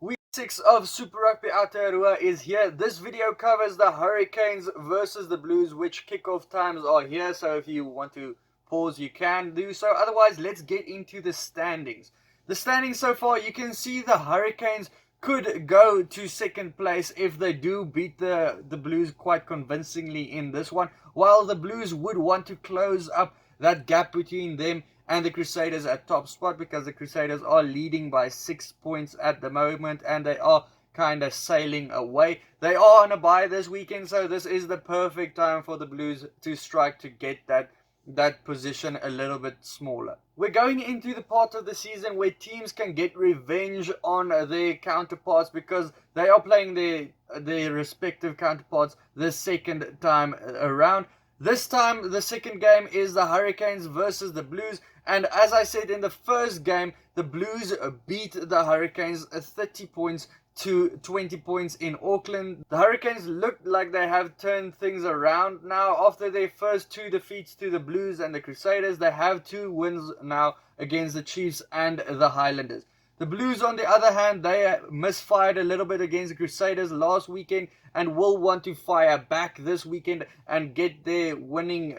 Week 6 of Super Rugby Aotearoa is here. This video covers the Hurricanes versus the Blues, which kickoff times are here. So if you want to pause, you can do so. Otherwise, let's get into the standings. The standings so far, you can see the Hurricanes could go to second place if they do beat the Blues quite convincingly in this one, while the Blues would want to close up that gap between them and the Crusaders at top spot, because the Crusaders are leading by 6 points at the moment and they are kind of sailing away. They are on a bye this weekend, so this is the perfect time for the Blues to strike to get that position a little bit smaller. We're going into the part of the season where teams can get revenge on their counterparts because they are playing their respective counterparts the second time around. This time, the second game is the Hurricanes versus the Blues. And as I said in the first game, the Blues beat the Hurricanes 30 points to 20 points in Auckland. The Hurricanes look like they have turned things around now. After their first two defeats to the Blues and the Crusaders, they have 2 wins now against the Chiefs and the Highlanders. The Blues, on the other hand, they misfired a little bit against the Crusaders last weekend and will want to fire back this weekend and get their winning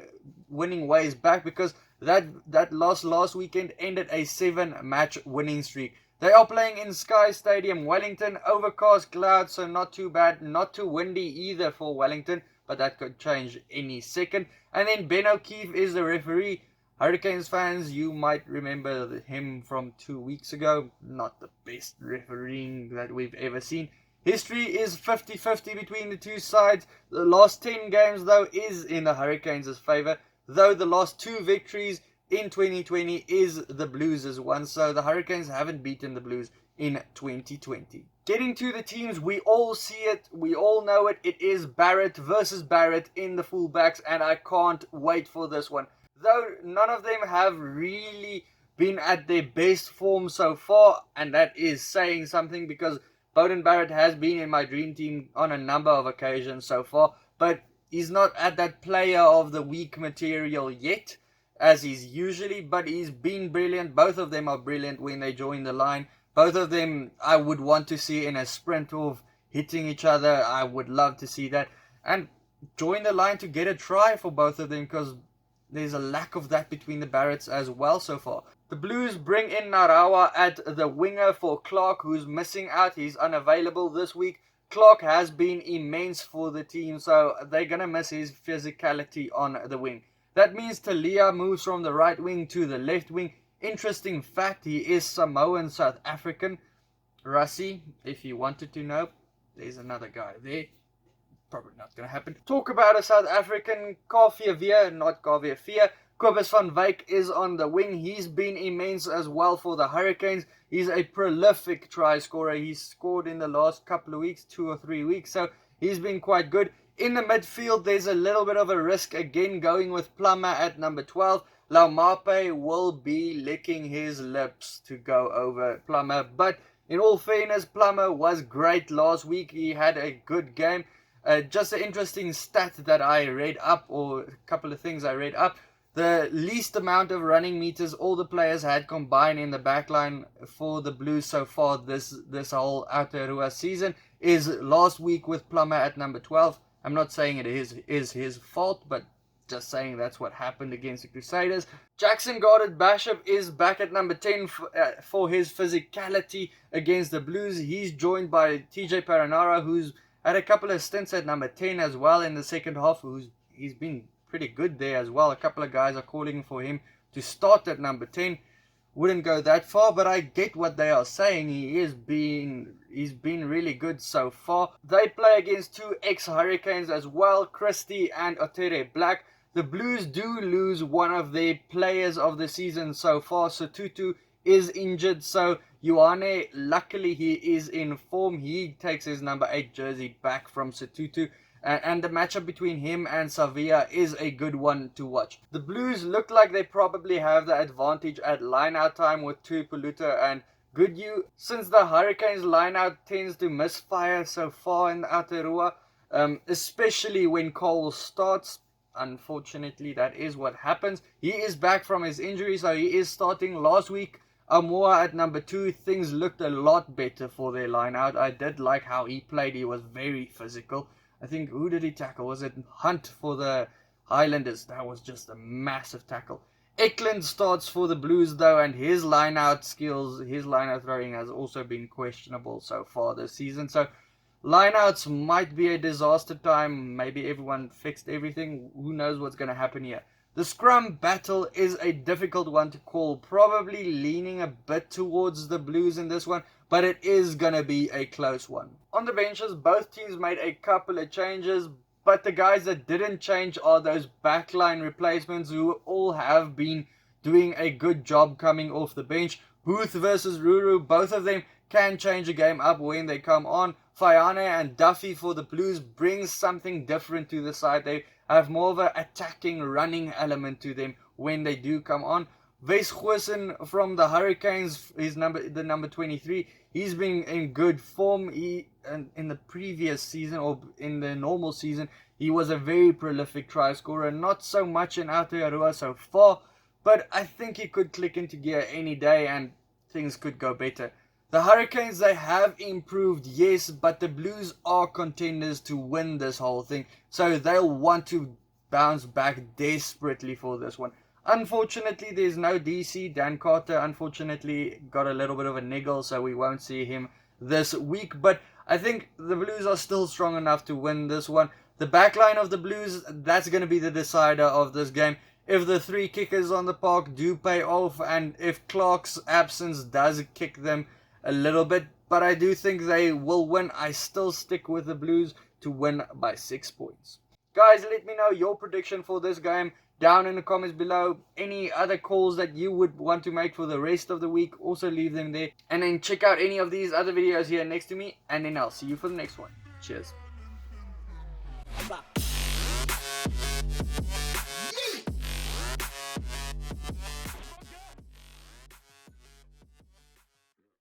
ways back, because that loss last weekend ended a 7-match winning streak. They are playing in Sky Stadium, Wellington. Overcast clouds, so not too bad, not too windy either for Wellington, but that could change any second. And then Ben O'Keefe is the referee. Hurricanes fans, you might remember him from 2 weeks ago. Not the best refereeing that we've ever seen. History is 50-50 between the two sides. The last 10 games, though, is in the Hurricanes' favour, though the last 2 victories in 2020 is the Blues' one, so the Hurricanes haven't beaten the Blues in 2020. Getting to the teams, we all see it, we all know it. It is Barrett versus Barrett in the fullbacks, and I can't wait for this one. Though none of them have really been at their best form so far, and that is saying something, because Beauden Barrett has been in my dream team on a number of occasions so far, but he's not at that player of the week material yet, as he's usually, but he's been brilliant. Both of them are brilliant when they join the line. Both of them I would want to see in a sprint off, hitting each other. I would love to see that. And join the line to get a try for both of them, because there's a lack of that between the Barretts as well so far. The Blues bring in Narawa at the winger for Clark, who's missing out. He's unavailable this week. Clark has been immense for the team, so they're going to miss his physicality on the wing. That means Talia moves from the right wing to the left wing. Interesting fact, he is Samoan South African. Rassi, if you wanted to know, there's another guy there. Probably not going to happen. Talk about a South African, not Kavia. Kobus van Wyk is on the wing. He's been immense as well for the Hurricanes. He's a prolific try scorer. He's scored in the last couple of weeks, 2 or 3 weeks, so he's been quite good. In the midfield, there's a little bit of a risk again going with Plummer at number 12. Laumape will be licking his lips to go over Plummer, but in all fairness, Plummer was great last week. He had a good game. Just an interesting stat that I read up, or a couple of things I read up. The least amount of running meters all the players had combined in the backline for the Blues so far this whole Aotearoa season is last week with Plummer at number 12. I'm not saying it is his fault, but just saying that's what happened against the Crusaders. Jackson Goddard-Basham is back at number 10 for his physicality against the Blues. He's joined by TJ Paranara, who's had a couple of stints at number 10 as well in the second half. He's been pretty good there as well. A couple of guys are calling for him to start at number 10. Wouldn't go that far, but I get what they are saying. He's been really good so far. They play against 2 ex-Hurricanes as well, Christie and Otere Black. The Blues do lose one of their players of the season so far. So Tutu is injured, so Ioane, luckily he is in form. He takes his number 8 jersey back from Tutu. And the matchup between him and Savia is a good one to watch. The Blues look like they probably have the advantage at line-out time with Tuipulotu and Goodhue. Since the Hurricanes line-out tends to misfire so far in Aotearoa, especially when Cole starts. Unfortunately, that is what happens. He is back from his injury, so he is starting. Last week, Amoa at number 2, things looked a lot better for their line out. I did like how he played. He was very physical. I think, who did he tackle? Was it Hunt for the Highlanders? That was just a massive tackle. Eklund starts for the Blues though, and his line out skills, his line out throwing has also been questionable so far this season. So lineouts might be a disaster time. Maybe everyone fixed everything. Who knows what's going to happen here. The scrum battle is a difficult one to call. Probably leaning a bit towards the Blues in this one, but it is going to be a close one. On the benches, both teams made a couple of changes, but the guys that didn't change are those backline replacements who all have been doing a good job coming off the bench. Booth versus Ruru, both of them can change a game up when they come on. Fayane and Duffy for the Blues brings something different to the side. They have more of an attacking, running element to them when they do come on. Wes Goosen from the Hurricanes is the number 23. He's been in good form. In the previous season, or in the normal season, he was a very prolific try scorer. Not so much in Aotearoa so far, but I think he could click into gear any day and things could go better. The Hurricanes, they have improved, yes, but the Blues are contenders to win this whole thing, so they'll want to bounce back desperately for this one. Unfortunately, there's no DC. Dan Carter, unfortunately, got a little bit of a niggle, so we won't see him this week, but I think the Blues are still strong enough to win this one. The backline of the Blues, that's going to be the decider of this game. If the 3 kickers on the park do pay off, and if Clark's absence does kick them a little bit, but I do think they will win. I still stick with the Blues to win by 6 points. Guys, let me know your prediction for this game down in the comments below. Any other calls that you would want to make for the rest of the week, also leave them there. And then check out any of these other videos here next to me, and then I'll see you for the next one. Cheers.